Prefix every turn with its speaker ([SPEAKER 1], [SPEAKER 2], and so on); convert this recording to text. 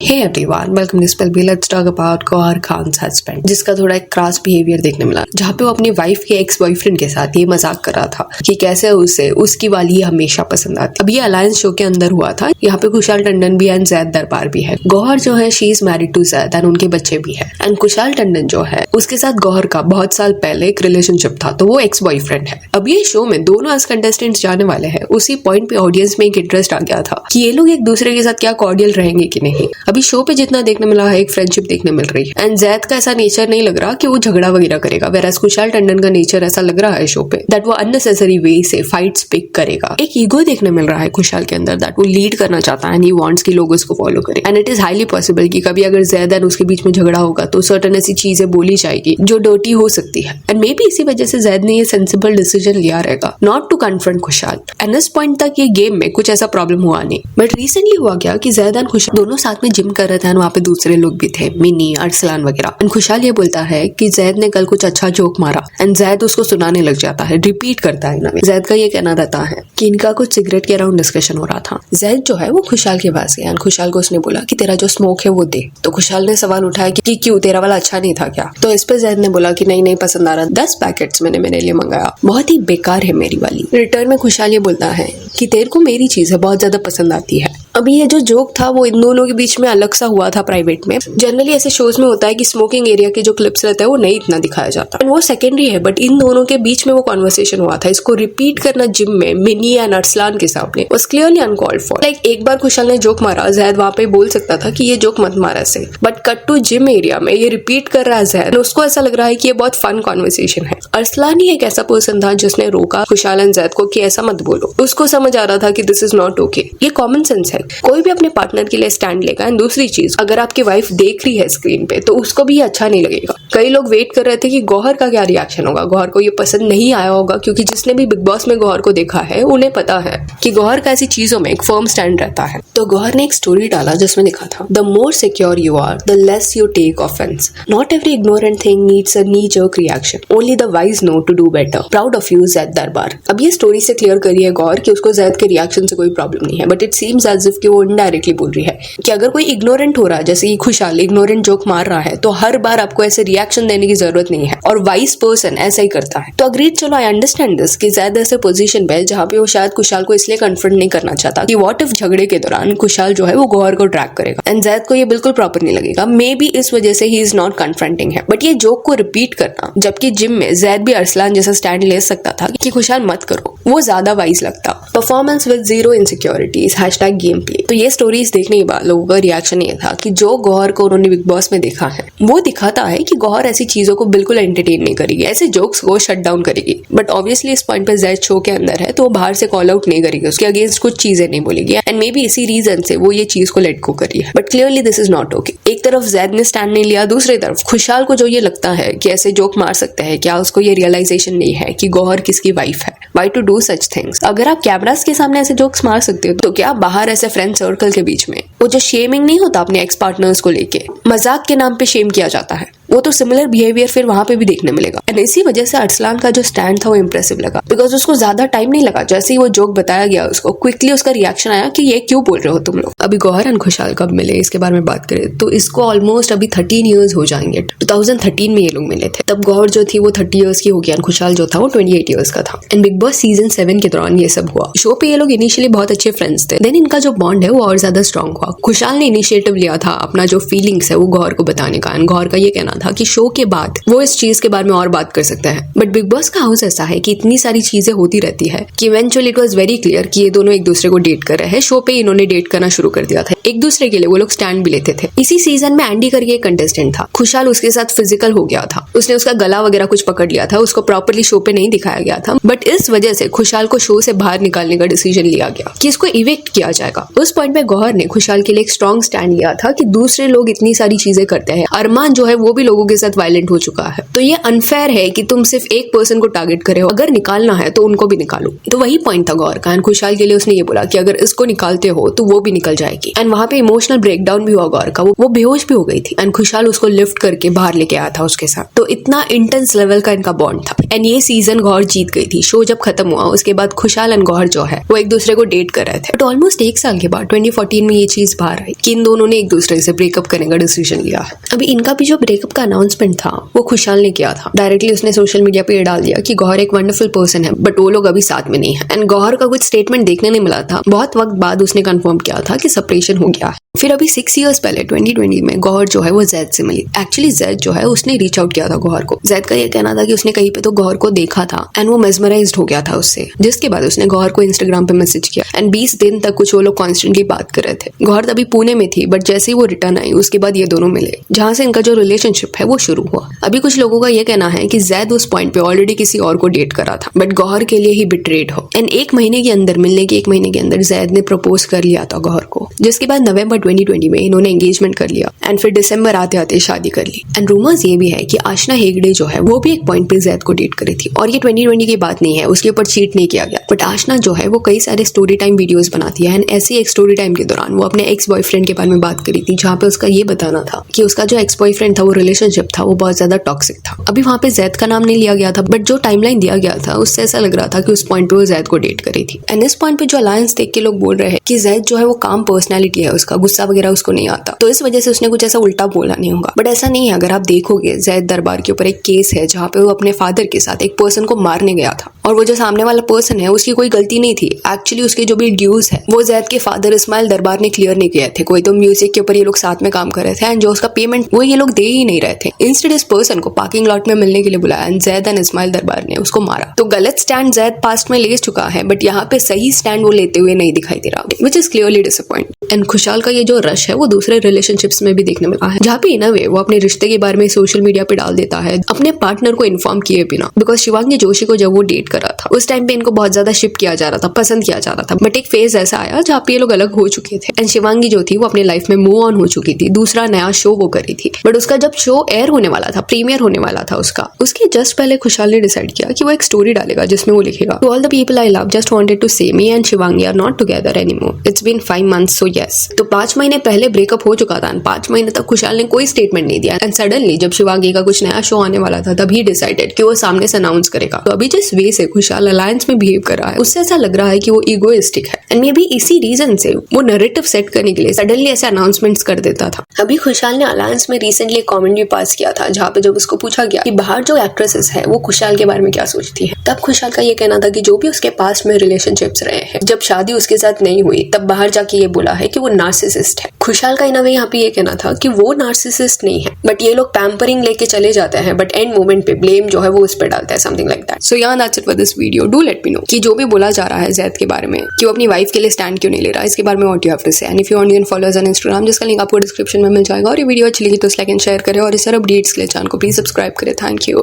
[SPEAKER 1] Hey everyone, welcome this पल बी let's talk about Gauhar Khan's husband, जिसका थोड़ा एक क्रास बिहेवियर देखने मिला, जहाँ पे वो अपनी वाइफ के एक्स बॉयफ्रेंड के साथ ये मजाक कर रहा था कि कैसे उसे उसकी वाली ही हमेशा पसंद आती। अब ये अलायंस शो के अंदर हुआ था। यहाँ पे कुशाल टंडन भी एंड जैद दरबार भी है। गौहर जो है she is married to Zaid and उनके बच्चे भी है। एंड कुशाल टंडन जो है उसके साथ गौहर का बहुत साल पहले एक रिलेशनशिप था, तो वो एक्स बॉयफ्रेंड है। अब ये शो में दोनों एज कंटेस्टेंट्स जाने वाले हैं। उसी पॉइंट पे ऑडियंस में एक इंटरेस्ट आ गया था कि ये लोग एक दूसरे के साथ क्या कॉर्डियल रहेंगे कि नहीं। अभी शो पे जितना देखने मिला है एक फ्रेंडशिप देखने मिल रही है। एंड जैद का ऐसा नेचर नहीं लग रहा कि वो झगड़ा वगैरह करेगा, वेराज कुशाल टंडन का नेचर ऐसा लग रहा है शो पे दैट वो अननेसेसरी वे से फाइट्स पिक करेगा। एक ईगो देखने मिल रहा है कुशाल के अंदर दैट वो लीड करना चाहता है एंड ही वांट्स कि लोग उसको फॉलो करें। And it is highly possible कि कभी अगर जैद एंड उसके बीच में झगड़ा होगा तो सर्टेन ऐसी चीजें बोली जाएगी जो डर्टी हो सकती है। एंड मे बी इसी वजह से जैद ने ये सेंसिबल डिसीजन लिया रहेगा not to confront Kushal. And इस पॉइंट तक ये गेम में कुछ ऐसा प्रॉब्लम हुआ नहीं, बट रिसेंटली हुआ क्या कि जैद एंड खुशाल दोनों साथ में जिम कर रहे थे। वहाँ पे दूसरे लोग भी थे, मिनी, अरसलान वगैरह। एंड खुशाल ये बोलता है कि जैद ने कल कुछ अच्छा जोक मारा एंड जैद उसको सुनाने लग जाता है, रिपीट करता है ना। जैद का ये कहना रहता है कि इनका कुछ सिगरेट के अराउंड डिस्कशन हो रहा था। जैद जो है वो खुशाल के पास गया एंड खुशाल को उसने बोला कि तेरा जो स्मोक है वो दे। तो खुशाल ने सवाल उठाया कि क्यों, तेरा वाला अच्छा नहीं था क्या? तो इस पे जैद ने बोला कि नहीं पसंद आ रहा, 10 पैकेट्स मैंने मेरे लिए मंगाया, बहुत ही बेकार है मेरी वाली। रिटर्न में खुशाल ये बोलता है कि तेरे को मेरी चीज है बहुत ज्यादा पसंद आती है। अभी ये जो जोक था वो इन दोनों के बीच में अलग सा हुआ था प्राइवेट में। जनरली ऐसे शोज में होता है कि स्मोकिंग एरिया के जो क्लिप्स रहते हैं वो नहीं इतना दिखाया जाता, वो सेकेंडरी है, बट इन दोनों के बीच में वो कॉन्वर्सेशन हुआ था। इसको रिपीट करना जिम में मिनी एंड अरसलान के सामने was clearly uncalled for. Like एक बार खुशाल ने जोक मारा, जैद वहां पे बोल सकता था कि ये जोक मत मारा से, but cut to gym area में ये रिपीट कर रहा है जैद। उसको ऐसा लग रहा है कि ये बहुत फन कॉन्वर्सेशन है। अरसलान ही एक ऐसा पर्सन था जिसने रोका खुशाल एंड जैद को कि ऐसा मत बोलो। उसको समझ आ रहा था कि दिस इज नॉट ओके। ये कॉमन सेंस है, कोई भी अपने पार्टनर के लिए स्टैंड लेगा। एंड दूसरी चीज, अगर आपकी वाइफ देख रही है स्क्रीन पे तो उसको भी अच्छा नहीं लगेगा। कई लोग वेट कर रहे थे कि गौहर का क्या रिएक्शन होगा। गौहर को ये पसंद नहीं आया होगा क्योंकि जिसने भी बिग बॉस में गौहर को देखा है उन्हें पता है कि गौहर का ऐसी चीजों में एक फर्म स्टैंड रहता है। तो गौहर ने एक स्टोरी डाला जिसमें लिखा था, the more secure you are the less you take offence, not every ignorant thing needs a knee jerk reaction, only the wise know to do better, proud of you Zaid Darbar. अब ये स्टोरी से clear करी है गौहर कि उसको जैद के reaction से कोई प्रॉब्लम नहीं है, but it seems as if कि वो इनडायरेक्टली बोल रही है कि अगर कोई इग्नोरेंट हो रहा है, जैसे कि खुशाल इग्नोरेंट जोक मार रहा है, तो हर बार आपको ऐसे रिएक्शन देने की जरूरत नहीं है। और वाइस पर्सन ऐसा ही करता है। तो अग्रीड, चलो आई अंडरस्टैंड दिस कि जैद ऐसे पोजीशन पे है जहाँ पे वो शायद खुशाल को इसलिए कन्फ्रंट नहीं करना चाहता कि व्हाट इफ झगड़े के दौरान खुशाल जो है वो गौहर को ड्रैग करेगा एंड जैद को ये बिल्कुल प्रॉपर नहीं लगेगा। मे बी इस वजह से ही इज नॉट कन्फ्रंटिंग है। बट ये जोक को रिपीट करना, जबकि जिम में जैद भी अरसलान जैसा स्टैंड ले सकता था कि खुशाल मत करो, वो ज्यादा वाइज लगता। Performance with zero insecurities #game play. तो ये स्टोरीज देखने के बाद लोगों का रिएक्शन ये था कि जो गौहर को उन्होंने बिग बॉस में देखा है वो दिखाता है कि गौहर ऐसी चीजों को बिल्कुल एंटरटेन नहीं करेगी, ऐसे जोक्स को शट डाउन करेगी। बट ऑब्वियसली इस पॉइंट पे जैद शो के अंदर है तो वो बाहर से कॉल आउट नहीं करेगी, उसके अगेंस्ट कुछ चीजें नहीं बोलेगी। एंड मे बी इसी रीजन से वो ये चीज को लेट गो करी है। But clearly this is not okay. एक तरफ जैद ने स्टैंड नहीं लिया, दूसरी तरफ खुशाल को जो ये लगता है कि ऐसे जोक मार सकते हैं, क्या उसको ये रियलाइजेशन नहीं है कि गौहर किसकी वाइफ है? Why to do such things? अगर आप कैमरास के सामने ऐसे जोक्स मार सकते हो तो क्या बाहर ऐसे फ्रेंड सर्कल के बीच में वो जो शेमिंग नहीं होता अपने एक्स पार्टनर्स को लेके, मजाक के नाम पे शेम किया जाता है, वो तो सिमिलर बिहेवियर फिर वहां पे भी देखने मिलेगा। एंड इसी वजह से अरसलान का जो स्टैंड था वो इंप्रेसिव लगा, बिकॉज उसको ज्यादा टाइम नहीं लगा। जैसे ही वो जोक बताया गया उसको क्विकली उसका रिएक्शन आया कि ये क्यों बोल रहे हो तुम लोग। अभी गौहर एंड खुशाल कब मिले इसके बारे में बात करें तो इसको ऑलमोस्ट अभी 13 ईयर्स हो जाएंगे। 2013 में ये लोग मिले थे। तब गौहर जो थी वो 30 ईयर्स की होगी एंड खुशाल जो था वो 28 ईयर्स का था। एंड बिग बॉस सीजन 7 के दौरान ये सब हुआ। शो पे ये लोग इनिशियली बहुत अच्छे फ्रेंड्स थे, देन इनका जो बॉन्ड है वो और ज्यादा स्ट्रॉन्ग हुआ। खुशाल ने इनिशिएटिव लिया था अपना जो फीलिंग्स है वो गौहर को बताने का। एंड गौहर का ये कहना था कि शो के बाद वो इस चीज के बारे में और बात कर सकते हैं। बट बिग बॉस का हाउस ऐसा है कि इतनी सारी चीजें होती रहती है कि eventually it was very clear कि ये दोनों एक दूसरे को डेट कर रहे हैं। शो पे इन्होंने डेट करना शुरू कर दिया था, एक दूसरे के लिए वो लोग स्टैंड भी लेते थे। इसी सीजन में एंडी करके एक कंटेस्टेंट था, खुशाल उसके साथ फिजिकल हो गया था, उसने उसका गला वगैरह कुछ पकड़ लिया था, उसको प्रॉपरली शो पे नहीं दिखाया गया था। बट इस वजह से खुशाल को शो से बाहर निकालने का डिसीजन लिया गया कि इसको इवेक्ट किया जाएगा। उस पॉइंट पे गौहर ने खुशाल के लिए एक स्ट्रॉन्ग स्टैंड लिया था कि दूसरे लोग इतनी सारी चीजें करते हैं। अरमान जो है वो भी लोगों के साथ वायलेंट हो चुका है। तो ये अनफेयर है कि तुम सिर्फ एक पर्सन को टारगेट करे हो, अगर निकालना है तो उनको भी निकालो। तो वही पॉइंट था गौहर का। एंड खुशहाल के लिए उसने ये बोला कि अगर इसको निकालते हो तो वो भी निकल जाएगी। एंड वहां पे इमोशनल ब्रेकडाउन भी हुआ गौहर का, वो बेहोश भी हो गई थी। एंड खुशहाल उसको लिफ्ट करके बाहर लेके आया था उसके साथ। तो इतना इंटेंस लेवल का इनका बॉन्ड था। एंड ये सीजन गौहर जीत गई थी। शो जब खत्म हुआ उसके बाद खुशहाल एंड गौहर जो है वो एक दूसरे को डेट कर रहे थे। बट ऑलमोस्ट 1 साल के बाद 2014 में ये चीज बाहर आई कि इन दोनों ने एक दूसरे से ब्रेकअप करने का डिसीजन लिया है। अभी इनका भी जो ब्रेकअप का अनाउंसमेंट था वो खुशहाल ने किया था। डायरेक्टली उसने सोशल मीडिया पे ये डाल दिया कि गौहर एक वंडरफुल पर्सन है बट वो लोग अभी साथ में नहीं है। एंड गौहर का कुछ स्टेटमेंट देखने नहीं मिला था। बहुत वक्त बाद उसने कंफर्म किया था कि सेपरेशन हो गया है। फिर अभी 6 इयर्स पहले 2020 में गौहर जो है वो जैद से मिली। एक्चुअली जैद जो है उसने रीच आउट किया था गौहर को। जैद का ये कहना था कि उसने कहीं पे तो गौहर को देखा था एंड वो मेस्मराइज्ड हो गया था उससे, जिसके बाद उसने गौहर को इंस्टाग्राम पे मैसेज किया। एंड 20 दिन तक कुछ वो लोग कॉन्स्टेंटली बात कर रहे थे। गौहर तभी पुणे में थी बट जैसे ही वो रिटर्न आई उसके बाद ये दोनों मिले, जहां से इनका जो रिलेशनशिप है वो शुरू हुआ। अभी कुछ लोगों का ये कहना है कि जैद उस पॉइंट पे ऑलरेडी किसी और को डेट करा था बट गौहर के लिए ही बिट्रेड हो। एंड 1 महीने के अंदर, मिलने के 1 महीने के अंदर जैद ने प्रपोज कर लिया था गौहर को, जिसके बाद नवंबर 2020 में इन्होंने एंगेजमेंट कर लिया एंड फिर दिसंबर आते आते शादी कर ली। एंड रूमर्स ये भी है कि आशना हेगड़े जो है वो भी एक पॉइंट पे जैद को डेट करी थी। और ये 2020 की बात नहीं है, उसके ऊपर चीट नहीं किया गया। बट आशना जो है वो कई सारे स्टोरी टाइम वीडियोस बनाती है। एंड ऐसे एक स्टोरी टाइम के दौरान वो अपने एक्स बॉयफ्रेंड के बारे में बात करी थी, जहाँ पे उसका ये बताना था कि उसका जो एक्स बॉयफ्रेंड था वो रिलेशनशिप था वो बहुत ज्यादा टॉक्सिक था। अभी वहाँ पे जैद का नाम नहीं लिया गया था बट जो टाइमलाइन दिया गया था उससे ऐसा लग रहा था कि उस पॉइंट पे वो जैद को डेट करी थी। एंड इस पॉइंट पे जो अलायंस देख के लोग बोल रहे हैं कि जैद जो है वो काम पर्सनैलिटी है, उसका गुस्सा वगैरह उसको नहीं आता, तो इस वजह से उसने कुछ ऐसा उल्टा बोला नहीं होगा। बट ऐसा नहीं है। अगर आप देखोगे जैद दरबार के ऊपर एक केस है जहाँ पे वो अपने फादर के साथ एक पर्सन को मारने गया था और वो जो सामने वाला पर्सन है उसकी कोई गलती नहीं थी। एक्चुअली उसके जो भी ड्यूज है वो जैद के फादर इस्माइल दरबार ने क्लियर नहीं किए थे। कोई तो म्यूजिक के ऊपर ये लोग साथ में काम कर रहे थे एंड जो उसका पेमेंट वो ये लोग दे ही नहीं रहे थे। इंस्टेड इस पर्सन को पार्किंग लॉट में मिलने के लिए बुलाया एंड जैद एंड इस्माइल दरबार ने उसको मारा। तो गलत स्टैंड जैद पास्ट में ले चुका है बट यहाँ पे सही स्टैंड वो लेते हुए नहीं दिखाई दे रहा, which is clearly disappoint. And खुशहाल का ये जो रश है वो दूसरे रिलेशनशिप्स में भी देखने मिला है, जहाँ पे इन अ वे वो अपने रिश्ते के बारे में सोशल मीडिया पे डाल देता है अपने पार्टनर को इन्फॉर्म किए बिना। बिकॉज शिवांगी जोशी को जब वो डेट कर रहा था उस टाइम पे इनको बहुत ज्यादा शिप किया जा रहा था, पसंद किया जा रहा था। बट एक फेज ऐसा आया जहाँ पे ये लोग अलग हो चुके थे एंड शिवांगी जो थी वो अपने लाइफ में मूव ऑन हो चुकी थी, दूसरा नया शो वो करी थी। बट उसका जब शो एयर होने वाला था, प्रीमियर होने वाला था उसके जस्ट पहले खुशहाल ने डिसाइड किया कि वो एक स्टोरी डालेगा जिसमें वो लिखेगा, to all the people I love just wanted to say me and Shivangi are not together anymore, it's been 5 months so yes. तो 5 महीने पहले ब्रेकअप हो चुका था। 5 महीने तक खुशहाल ने कोई स्टेटमेंट नहीं दिया एंड सडनली जब शिवांगी का कुछ नया शो आने वाला था तभी डिसाइडेड कि वो सामने से अनाउंस करेगा। तो अभी जिस वे से खुशहाल अलायंस में बिहेव कर रहा है उससे ऐसा लग रहा है कि वो इगोइस्टिक है एंड मे बी इसी रीजन से वो नैरेटिव सेट करने के लिए सडनली ऐसे अनाउंसमेंट्स कर देता था। अभी खुशहाल ने अलायंस में रिसेंटली कमेंट भी पास किया था जहाँ पे जब उसको पूछा गया कि बाहर जो एक्ट्रेसेस है वो खुशहाल के बारे में क्या सोचती है, तब खुशहाल का ये कहना था कि जो भी उसके पास में रिलेशनशिप्स रहे हैं, जब शादी उसके साथ नहीं हुई तब बाहर जाके ये बोला है कि वो नार्सिसिस्ट है। खुशहाल का इन अ वे यहाँ पे ये कहना था कि वो नार्सिसिस्ट नहीं है बट ये लोग पैम्परिंग लेके चले जाते हैं बट एंड मोमेंट पे ब्लेम जो है वो उस पर डालता है, समथिंग लाइक दैट। सो यार that's it for this video. Do let me know कि जो भी बोला जा रहा है जैद के बारे में कि वो अपनी वाइफ के लिए स्टैंड क्यों नहीं ले रहा, इसके बारे में व्हाट यू हैव टू से। And if you want, you can follow us on Instagram, जिसका लिंक आपको डिस्क्रिप्शन में मिल जाएगा। और ये वीडियो अच्छी लगी तो लाइक एंड शेयर करें और इस तरह अपडेट्स के लिए चैनल को प्लीज सब्सक्राइब करें। Thank you.